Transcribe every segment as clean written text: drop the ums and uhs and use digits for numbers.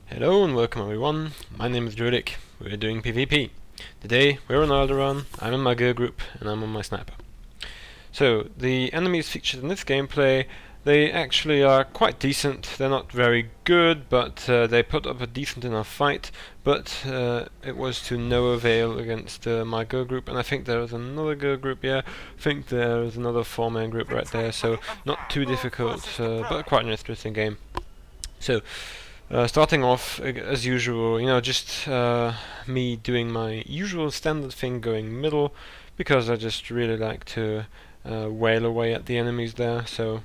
Hello and welcome everyone, my name is Drewlik, we're doing PvP. Today we're on Alderaan, I'm in my gear group and I'm on my sniper. So the enemies featured in this gameplay, they actually are quite decent. They're not very good, but they put up a decent enough fight, but it was to no avail against my gear group, and I think there was another gear group, yeah, I think there was another 4-man group right there, so not too difficult, but quite an interesting game. So starting off, as usual, you know, just me doing my usual standard thing, going middle, because I just really like to wail away at the enemies there, so,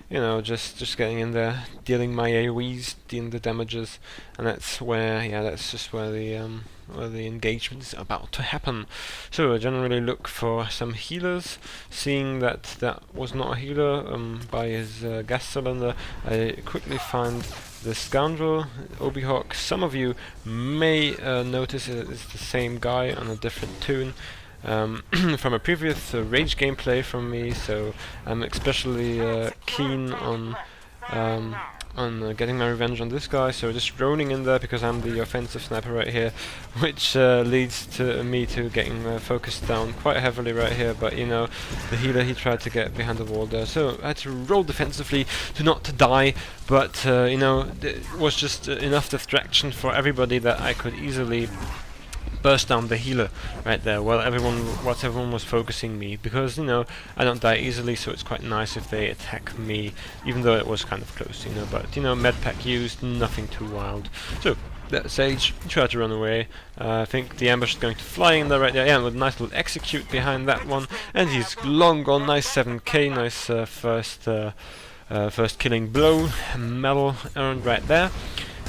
you know, just getting in there, dealing my AoEs, dealing the damages, and that's where, yeah, that's just where the engagement is about to happen. So I generally look for some healers. Seeing that that was not a healer by his gas cylinder, I quickly find the scoundrel, Obi-Hawk. Some of you may notice it's the same guy on a different tune from a previous Rage gameplay from me, so I'm especially keen on getting my revenge on this guy, so just droning in there because I'm the offensive sniper right here, which leads to me to getting focused down quite heavily right here, but you know, the healer, he tried to get behind the wall there, so I had to roll defensively to not die, but you know, it was just enough distraction for everybody that I could easily burst down the healer right there while everyone was focusing me, because you know, I don't die easily, so it's quite nice if they attack me, even though it was kind of close, you know, but you know, medpack used, nothing too wild. So that Sage tried to run away. I think the ambush is going to fly in there right there, yeah, with a nice little execute behind that one, and he's long gone. Nice 7k, nice first killing blow, medal earned right there.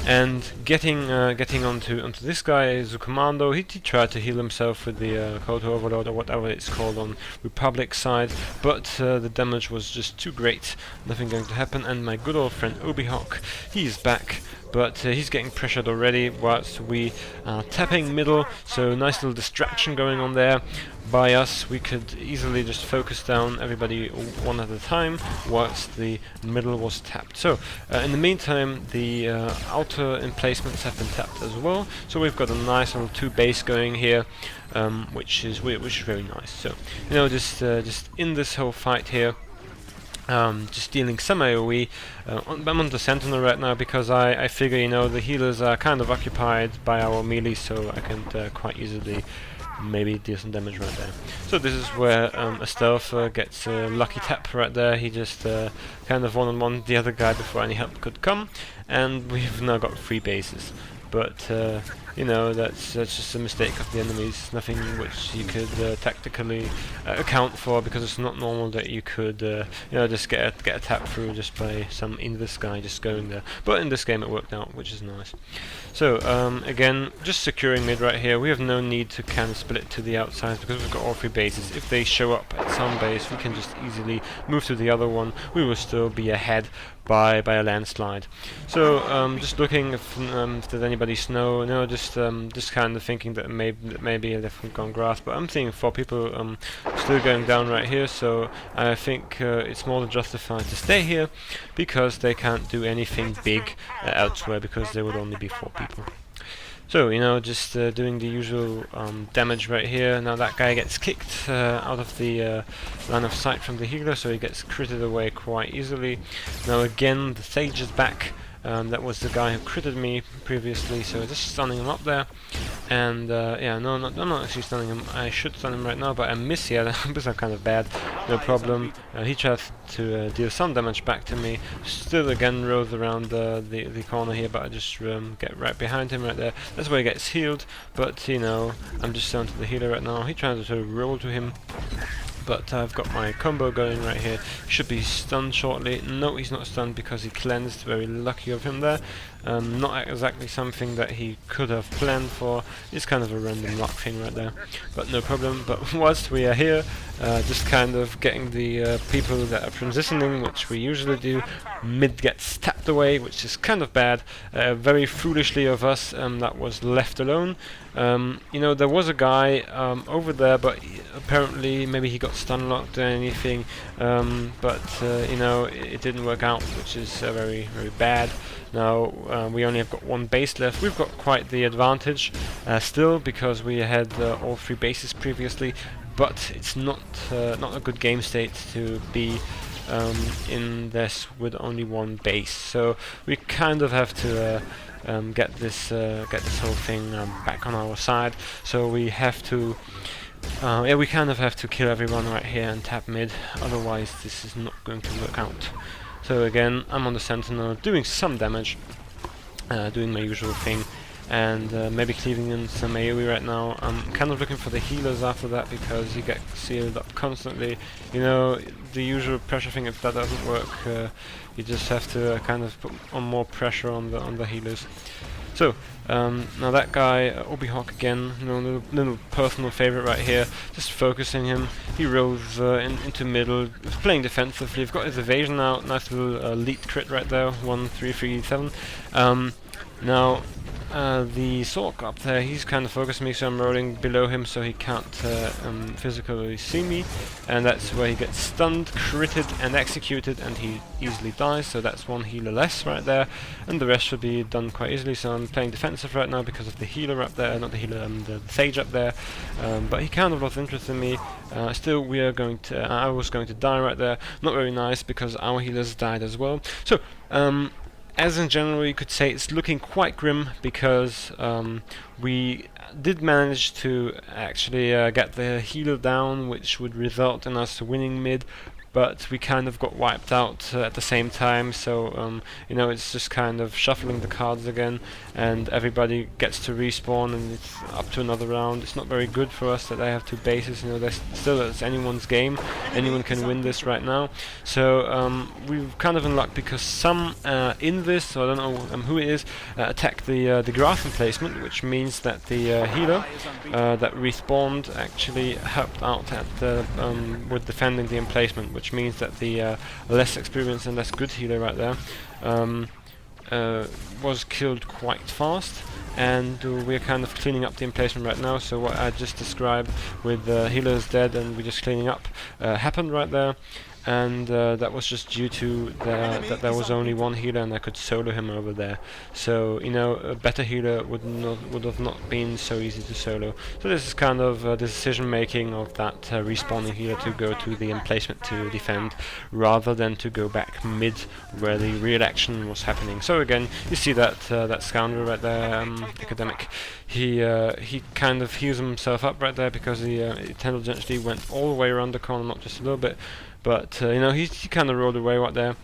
And getting onto this guy is a commando. He tried to heal himself with the Cold Overload or whatever it's called on Republic side, but the damage was just too great. Nothing going to happen. And my good old friend Obi-Hawk, he's back, but he's getting pressured already whilst we are tapping middle. So nice little distraction going on there. By us, we could easily just focus down everybody one at a time whilst the middle was tapped. So in the meantime, the outer emplacements have been tapped as well, so we've got a nice little 2 base going here, which is very nice. So you know, just in this whole fight here, just dealing some AoE. I'm on the Sentinel right now because I figure, you know, the healers are kind of occupied by our melee, so I can quite easily maybe deal some damage right there. So this is where a stealth gets a lucky tap right there. He just kind of one-on-one the other guy before any help could come, and we've now got 3 bases. But you know, that's just a mistake of the enemies, nothing which you could tactically account for, because it's not normal that you could you know, just get a tap through just by some Invis guy just going there. But in this game it worked out, which is nice. So again, just securing mid right here. We have no need to kind of split to the outsides because we've got all 3 bases. If they show up at some base, we can just easily move to the other one. We will still be ahead by a landslide. So just looking if there's anybody snow. No, just kind of thinking that maybe they've gone grass, but I'm seeing 4 people still going down right here, so I think it's more than justified to stay here, because they can't do anything big elsewhere, because there would only be 4 people. So, you know, just doing the usual damage right here. Now that guy gets kicked out of the line of sight from the healer, so he gets critted away quite easily. Now again, the Sage is back. That was the guy who critted me previously, so just stunning him up there. And yeah, no, I'm not actually stunning him. I should stun him right now, but I miss here. These are kind of bad. No problem. He tried to deal some damage back to me. Still again rose around the corner here, but I just get right behind him right there. That's where he gets healed, but you know, I'm just down to the healer right now. He tries to roll to him, but I've got my combo going right here. Should be stunned shortly. No, he's not stunned because he cleansed. Very lucky of him there. Not exactly something that he could have planned for. It's kind of a random luck thing right there, but no problem. But whilst we are here, just kind of getting the people that are transitioning, which we usually do, mid gets tapped away, which is kind of bad. Very foolishly of us, that was left alone. You know, there was a guy over there, but apparently maybe he got stun locked or anything, but you know, it didn't work out, which is very, very bad. Now we only have got one base left. We've got quite the advantage still, because we had all 3 bases previously, but it's not a good game state to be in this with only 1 base. So we kind of have to get this whole thing back on our side. So we have to, yeah, we kind of have to kill everyone right here and tap mid. Otherwise, this is not going to work out. So again, I'm on the Sentinel, doing some damage, doing my usual thing, and maybe cleaving in some AoE right now. I'm kind of looking for the healers after that, because you get sealed up constantly. You know, the usual pressure thing, if that doesn't work, you just have to kind of put on more pressure on the healers. So, now that guy, Obi-Hawk again, you know, little personal favorite right here, just focusing him. He rolls into middle, he's playing defensively, he's got his evasion out, nice little elite crit right there, 1-3-3-7. Now, the Sork up there, he's kind of focusing me, so I'm rolling below him so he can't physically see me, and that's where he gets stunned, critted and executed, and he easily dies. So that's 1 healer less right there, and the rest should be done quite easily. So I'm playing defensive right now because of the healer up there, not the healer, the Sage up there, but he kind of lost interest in me. Still, we are going to, I was going to die right there. Not very nice, because our healers died as well. So, as in general, you could say it's looking quite grim, because we did manage to actually get the healer down, which would result in us winning mid, but we kind of got wiped out at the same time. So you know, it's just kind of shuffling the cards again, and everybody gets to respawn, and it's up to another round. It's not very good for us that they have 2 bases. You know, there's still, it's anyone's game. Anyone can win this right now. So we're kind of in luck, because some in this, so I don't know who it is, attacked the grass emplacement, which means that the healer that respawned actually helped out at with defending the emplacement, which means that the less experienced and less good healer right there was killed quite fast, and we're kind of cleaning up the emplacement right now. So what I just described with the healers dead and we're just cleaning up happened right there. And that was just due to that there was only 1 healer, and I could solo him over there. So, you know, a better healer would have not been so easy to solo. So this is kind of the decision making of that respawning healer to go to the emplacement to defend, rather than to go back mid where the real action was happening. So again, you see that that scoundrel right there, Academic. He kind of heals himself up right there, because he intelligently went all the way around the corner, not just a little bit. But you know, he kind of rolled away right there.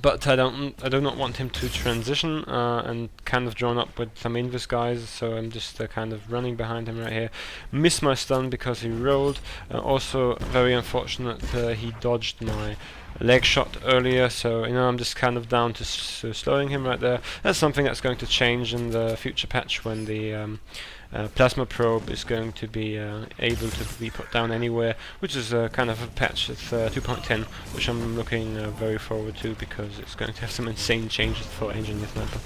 But I do not want him to transition and kind of join up with some Invis guys, so I'm just kind of running behind him right here. Missed my stun because he rolled. Also very unfortunate, he dodged my leg shot earlier, so you know, I'm just kind of down to slowing him right there. That's something that's going to change in the future patch, when the plasma probe is going to be able to be put down anywhere, which is kind of a patch. It's 2.10, which I'm looking very forward to, because it's going to have some insane changes for Engineer Sniper.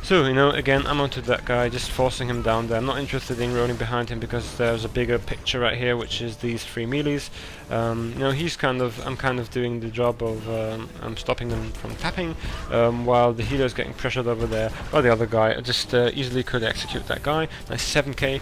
So, you know, again, I'm onto that guy, just forcing him down there. I'm not interested in rolling behind him, because there's a bigger picture right here, which is these 3 melees. You know, I'm kind of doing the job of I'm stopping them from tapping, while the healer's getting pressured over there by the other guy. I just easily could execute that guy. Nice 7k,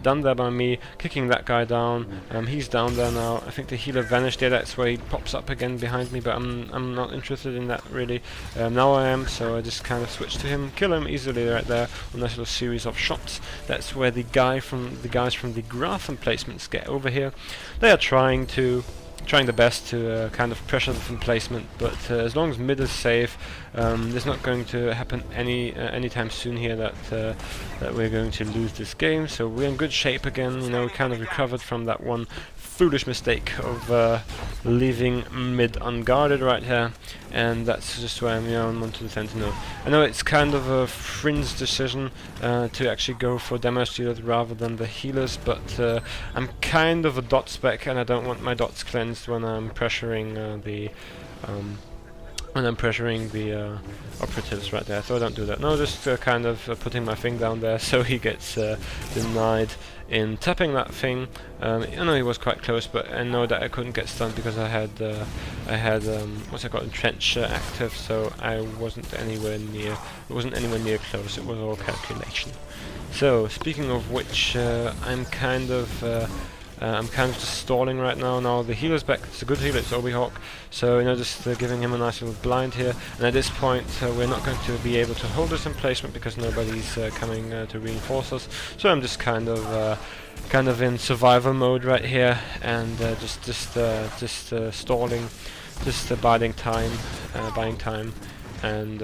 done there by me, kicking that guy down. He's down there now. I think the healer vanished. Yeah, that's where he pops up again behind me, but I'm not interested in that really. Now I am, so I just kind of switch to him, kill him easily right there. A nice little series of shots. That's where the guys from the graph emplacements get over here. They are trying the best to kind of pressure the emplacement, but as long as mid is safe, there's not going to happen anytime soon here that we're going to lose this game. So we're in good shape again. You know, we kind of recovered from that one foolish mistake of leaving mid unguarded right here, and that's just why I'm onto the Sentinel. I know it's kind of a fringe decision to actually go for damage dealers rather than the healers, but I'm kind of a dot spec, and I don't want my dots cleansed when I'm pressuring and I'm pressuring the operatives right there, so I don't do that. No, just kind of putting my thing down there so he gets denied in tapping that thing. I know he was quite close, but I know that I couldn't get stunned because I had what's it called, entrench active, so I wasn't anywhere near. It wasn't anywhere near close. It was all calculation. So speaking of which, I'm kind of just stalling right now. Now the healer's back. It's a good healer. It's Obi-Hawk. So just giving him a nice little blind here. And at this point, we're not going to be able to hold this emplacement because nobody's coming to reinforce us. So I'm just kind of in survival mode right here, and just stalling, just biding time, and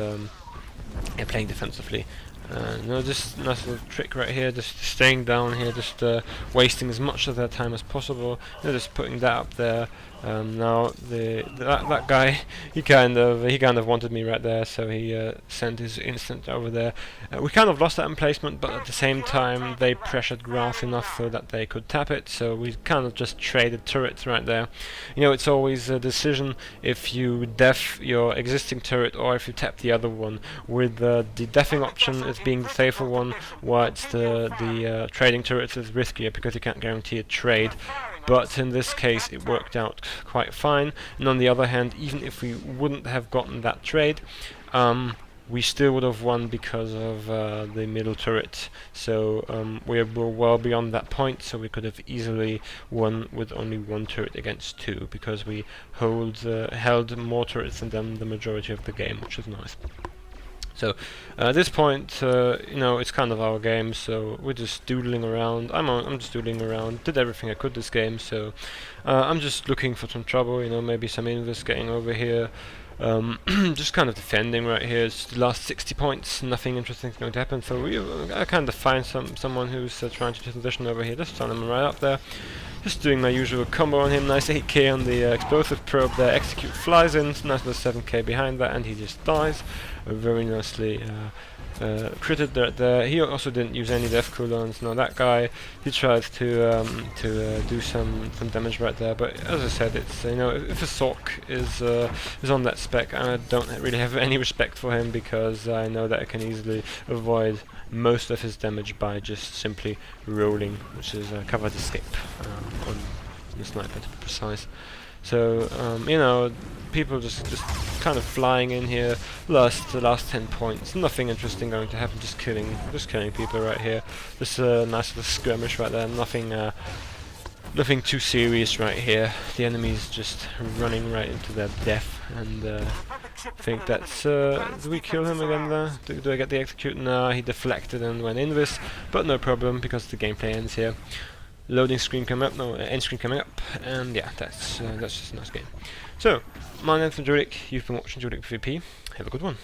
yeah, playing defensively. Just nice little trick right here, just staying down here, just wasting as much of their time as possible. Just putting that up there. Now that guy, he kind of wanted me right there, so he sent his instant over there. We kind of lost that emplacement, but at the same time they pressured grass enough so that they could tap it. So we kind of just traded turrets right there. It's always a decision if you def your existing turret or if you tap the other one. With the defing option as being the safer one, whilst the trading turrets is riskier because you can't guarantee a trade. But in this case it worked out quite fine, and on the other hand, even if we wouldn't have gotten that trade, we still would have won because of the middle turret. So we were well beyond that point, so we could have easily won with only one turret against two, because we held more turrets than them the majority of the game, which is nice. So at this point, it's kind of our game, so we're just doodling around. I'm just doodling around. Did everything I could this game, so I'm just looking for some trouble. Maybe some invis getting over here. Just kind of defending right here. It's the last 60 points. Nothing interesting is going to happen. So I kind of find someone who's trying to transition over here. Just stun him right up there. Just doing my usual combo on him. Nice 8k on the explosive probe there. Execute flies in. Nice little 7k behind that, and he just dies. Very nicely critted right there. He also didn't use any death cooldowns. Now that guy, he tries to do some damage right there. But as I said, it's if a sock is on that spec, I don't really have any respect for him, because I know that I can easily avoid most of his damage by just simply rolling, which is covered escape on the sniper to be precise. So people just kind of flying in here. The last 10 points, nothing interesting going to happen. Just killing people right here. Just a nice little skirmish right there. Nothing too serious right here. The enemy's just running right into their death, and I think that's. Do we kill him again there? Do I get the execute? No, he deflected and went invis, but no problem because the gameplay ends here. Loading screen coming up, no, end screen coming up, and yeah, that's just a nice game. So, my name's Drewlik, you've been watching Drewlik PvP, have a good one.